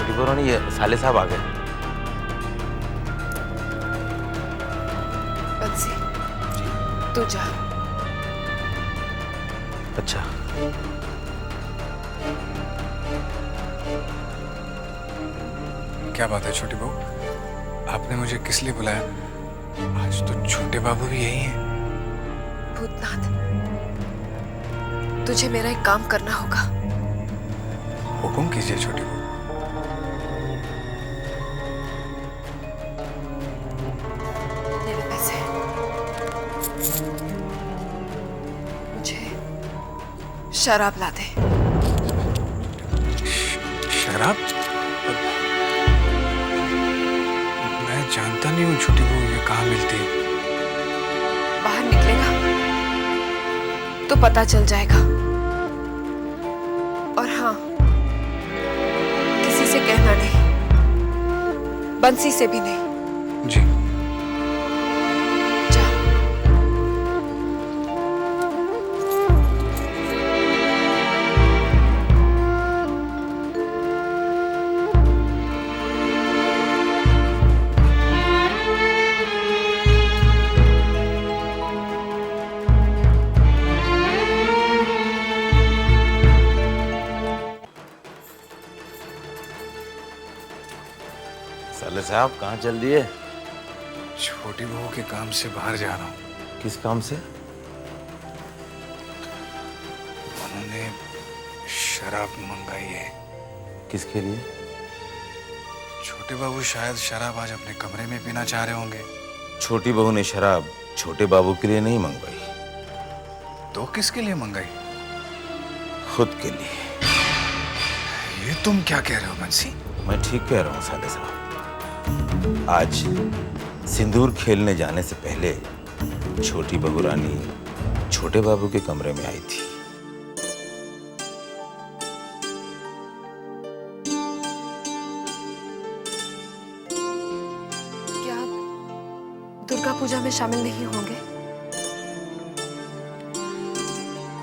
छोटी बहू ये साले साहब आ गए। बंसी, जी। तू जा। अच्छा। क्या बात है छोटी बहू, आपने मुझे किस लिए बुलाया? आज तो छोटे बाबू भी यही हैं। भूतनाथ, तुझे मेरा एक काम करना होगा। हुक्म कीजिए छोटी बहू। मेरे पैसे मुझे शराब ला दे। शराब? मैं जानता नहीं हूँ छोटी बहू, ये कहाँ मिलती है? बाहर निकलेगा तो पता चल जाएगा। और हाँ, किसी से कहना नहीं, बंसी से भी नहीं। जी। जा। साले साहब कहाँ चल दिए? छोटी बहू के काम से बाहर जा रहा हूँ। किस काम से? उन्होंने शराब मंगाई है। किसके लिए? छोटे बाबू शायद शराब आज अपने कमरे में पीना चाह रहे होंगे। छोटी बहू ने शराब छोटे बाबू के लिए नहीं मंगवाई। तो किसके लिए मंगाई? खुद के लिए। ये तुम क्या कह रहे हो बंसी? मैं ठीक कह रहा हूँ साले साहब। आज सिंदूर खेलने जाने से पहले छोटी बहू रानी छोटे बाबू के कमरे में आई थी। क्या आप दुर्गा पूजा में शामिल नहीं होंगे?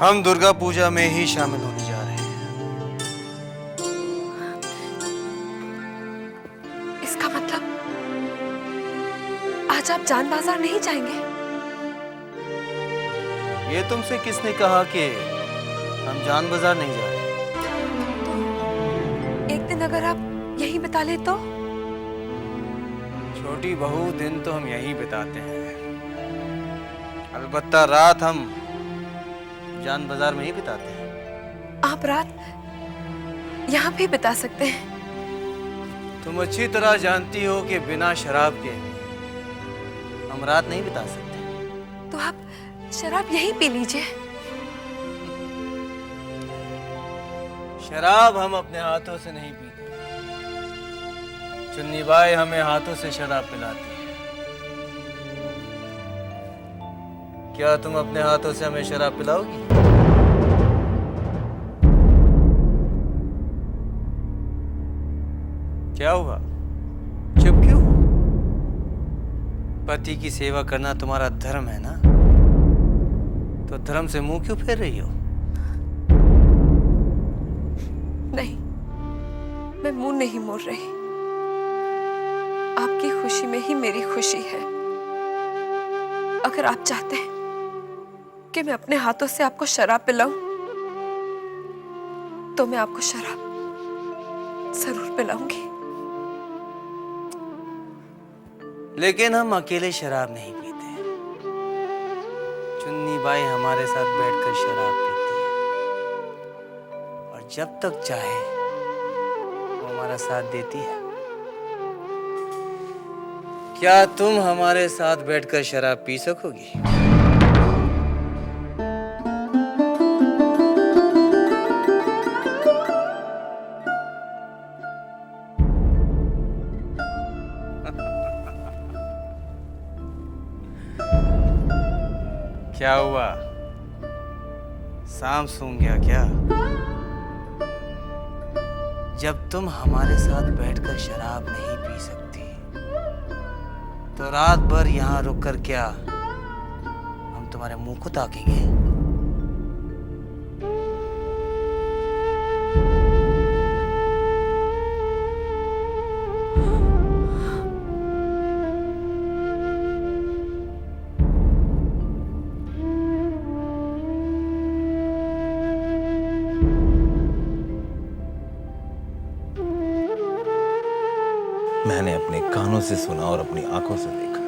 हम दुर्गा पूजा में ही शामिल होने जा रहे हैं। इसका मतलब आज आप जान बाजार नहीं जाएंगे? ये तुमसे किसने कहा कि हम जान बाजार नहीं जा रहे? एक दिन अगर आप यहीं बिता ले तो? छोटी बहू, दिन तो हम यहीं बिताते हैं, अलबत्ता रात हम जान बाजार में ही बिताते हैं। आप रात यहाँ भी बिता सकते हैं। तुम अच्छी तरह जानती हो कि बिना शराब के हम रात नहीं बिता सकते। तो आप शराब यहीं पी लीजिए। शराब हम अपने हाथों से नहीं पीते। चुन्नी बाई हमें हाथों से शराब पिलाती है। क्या तुम अपने हाथों से हमें शराब पिलाओगी? क्या हुआ? चुप क्यों? पति की सेवा करना तुम्हारा धर्म है ना? तो धर्म से मुंह क्यों फेर रही हो? नहीं, मैं मुंह नहीं मोड़ रही। आपकी खुशी में ही मेरी खुशी है। अगर आप चाहते हैं कि मैं अपने हाथों से आपको शराब पिलाऊं, तो मैं आपको शराब जरूर पिलाऊंगी। लेकिन हम अकेले शराब नहीं पीते। चुन्नी बाई हमारे साथ बैठकर शराब पीती है, और जब तक चाहे वो हमारा साथ देती है। क्या तुम हमारे साथ बैठकर शराब पी सकोगी? क्या हुआ? सांप सूंघ गया क्या? जब तुम हमारे साथ बैठकर शराब नहीं पी सकती, तो रात भर यहाँ रुककर क्या हम तुम्हारे मुंह को ताकेंगे? मैंने अपने कानों से सुना और अपनी आंखों से देखा।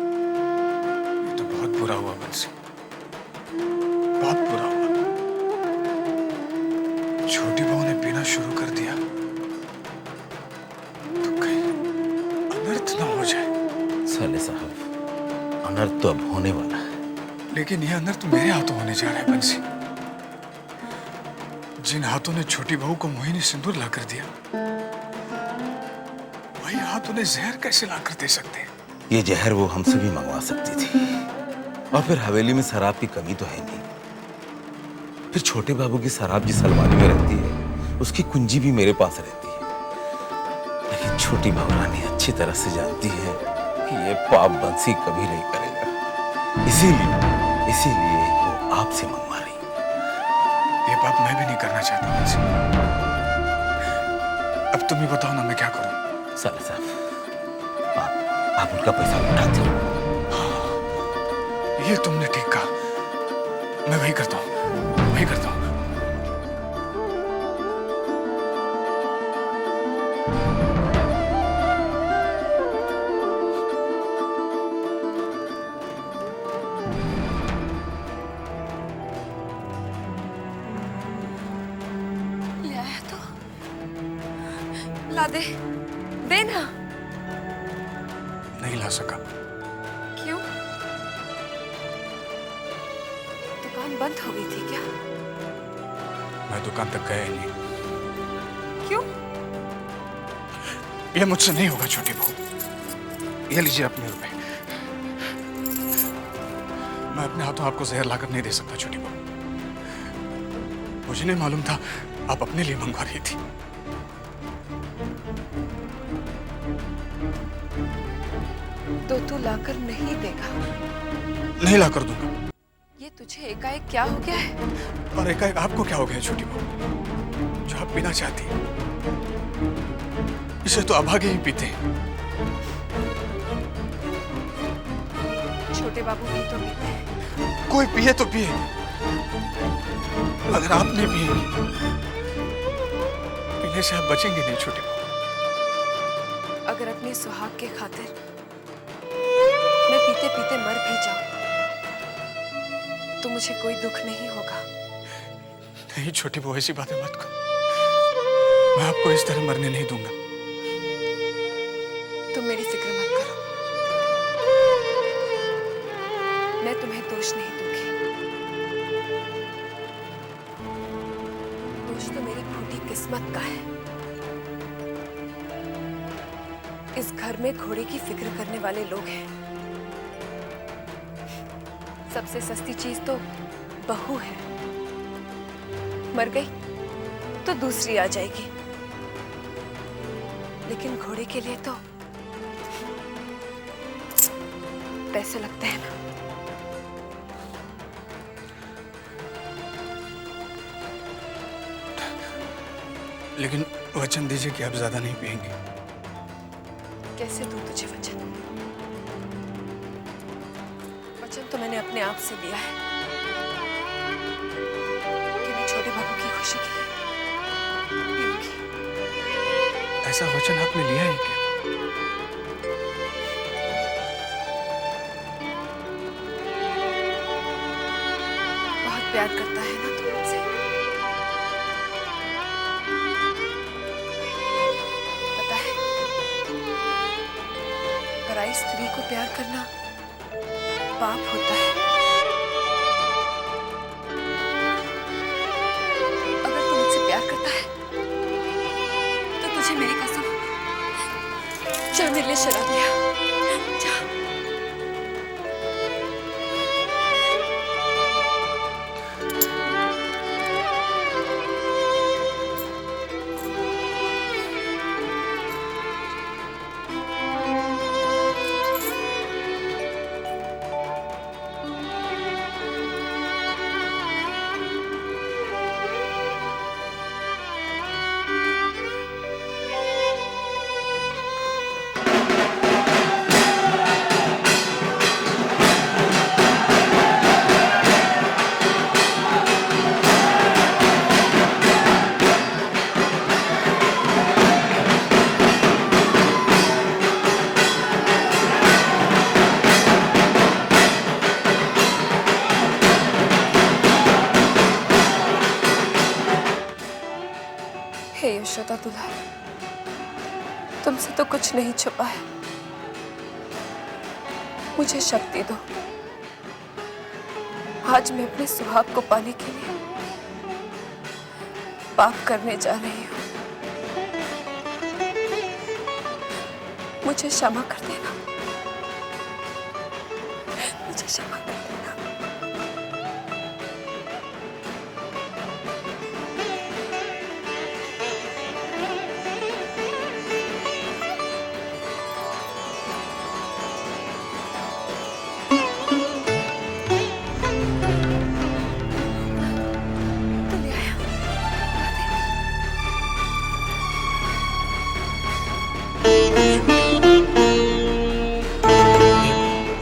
ये तो बहुत बुरा हुआ बंसी, बहुत बुरा हुआ। छोटी बहू ने पीना शुरू कर दिया तो कहीं अनर्थ ना हो जाए। साले साहब, अनर्थ तो अब होने वाला है। लेकिन यह अनर्थ मेरे हाथों होने जा रहा है बंसी। जिन हाथों ने छोटी बहू को मोहिनी सिंदूर लाकर दिया, वही हाथ उन्हें जहर कैसे लाकर दे सकते हैं? ये जहर वो हमसे भी मंगवा सकती थी। और फिर हवेली में शराब की कमी तो है नहीं। फिर छोटे बाबू की शराब जिस अलमारी में रहती है, उसकी कुंजी भी मेरे पास रहती है। लेकिन छोटी बहू रानी अच्छी तरह से जानती है कि ये पाप बंसी कभी नहीं करेगा। इसीलिए वो आपसे मंगवा रही। ये पाप मैं भी नहीं करना चाहता बंसी। अब तुम ही बताओ ना, मैं क्या करूं? साले साहब, आप उनका पैसा लौटाते हो। ये तुमने ठीक कहा। मैं वही करता हूं, वही करता हूं। ले आया तो ला दे, दे ना। नहीं ला सका। क्यों? दुकान बंद हो गई थी क्या? मैं दुकान तक गया ही नहीं। क्यों? ये मुझसे नहीं होगा छोटी बहू। ये लीजिए अपने रुपए। मैं अपने हाथों आपको जहर लाकर नहीं दे सकता छोटी बहू। मुझे नहीं मालूम था आप अपने लिए मंगवा रही थी। तो तू लाकर नहीं देगा? नहीं लाकर दूंगा। ये तुझे एकाएक क्या हो गया है? और एकाएक आपको क्या हो गया छोटी बहू? जो आप पीना चाहती हैं, इसे तो अभागे ही पीते हैं। छोटे बाबू भी तो पीते हैं। कोई पिए तो पिए, अगर आप नहीं पिएंगी, पीने से आप बचेंगे नहीं छोटी बहू। अगर अपने सुहाग के खातिर मैं पीते पीते मर भी जाऊं तो मुझे कोई दुख नहीं होगा। नहीं छोटी बहू, ऐसी बातें मत करो। मैं आपको इस तरह मरने नहीं दूंगा। तुम मेरी फिक्र मत करो, मैं तुम्हें दोष नहीं दूंगी। दोष तो मेरी फूटी किस्मत का है। इस घर में घोड़े की फिक्र करने वाले लोग हैं। सबसे सस्ती चीज तो बहू है। मर गई तो दूसरी आ जाएगी, लेकिन घोड़े के लिए तो पैसे लगते हैं ना। लेकिन वचन दीजिए कि आप ज्यादा नहीं पिएंगे। कैसे दूं तुझे वचन? वचन तो मैंने अपने आप से लिया है कि मैं छोटे बाबू की खुशी के लिए पीऊंगी। ऐसा वचन आपने लिया है क्या? बहुत प्यार करता है ना तू मुझसे। पता है, पराई स्त्री को प्यार करना पाप होता है। अगर तू मुझसे प्यार करता है तो तुझे मेरी कसम, जा मेरे लिए शराब लिया, जा। दुल्हन, तुमसे तो कुछ नहीं छुपा है। मुझे शक्ति दो। आज मैं अपने सुहाग को पाने के लिए पाप करने जा रही हूँ। मुझे क्षमा कर देना, मुझे क्षमा कर देना। तो ले आया।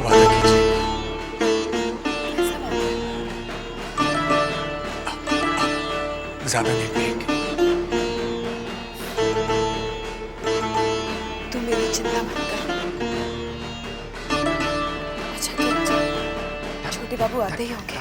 वादा कीजिए। कैसा लगा? ज्यादा नहीं पिएंगे। तू मेरी चिंता मत कर। अच्छा तुम जाओ, छोटे बाबू आते ही होंगे।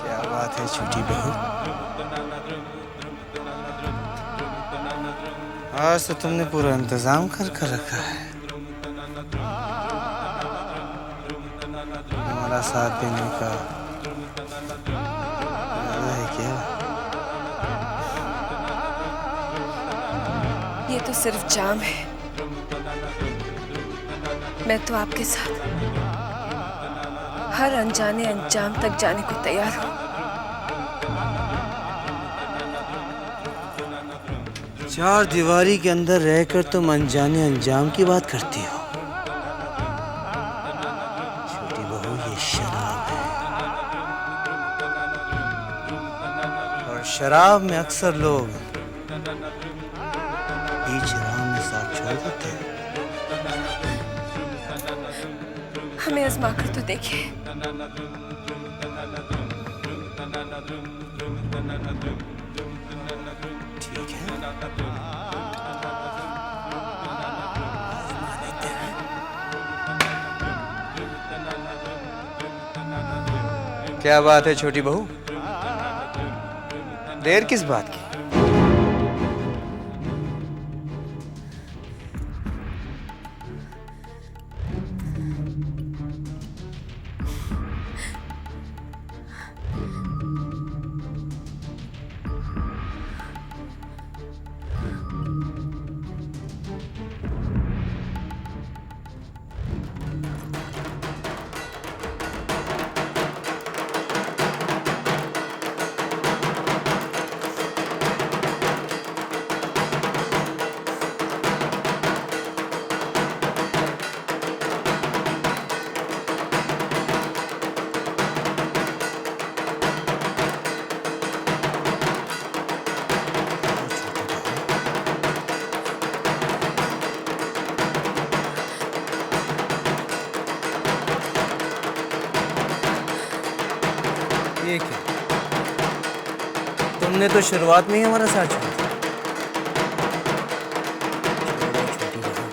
क्या बात है छोटी बहू, आज तो तुमने पूरा इंतजाम कर रखा है हमारा साथ देने का। इरादा है क्या? ये तो सिर्फ जाम है। मैं तो आपके साथ हर अनजाने अंजाम तक जाने को तैयार हूँ। चार दीवारी के अंदर रहकर तुम अनजाने अंजाम की बात करती हो। छोटी बहू, ये शराब है और शराब में अक्सर लोग बीच राह में साथ छोड़ देते हैं। हमें आजमा कर तो देखिए। ठीक है, आजमा लेते हैं। क्या बात है छोटी बहू, देर किस बात की? तुमने तो शुरुआत में ही हमारा साथ छोड़ा। छोटी बहू,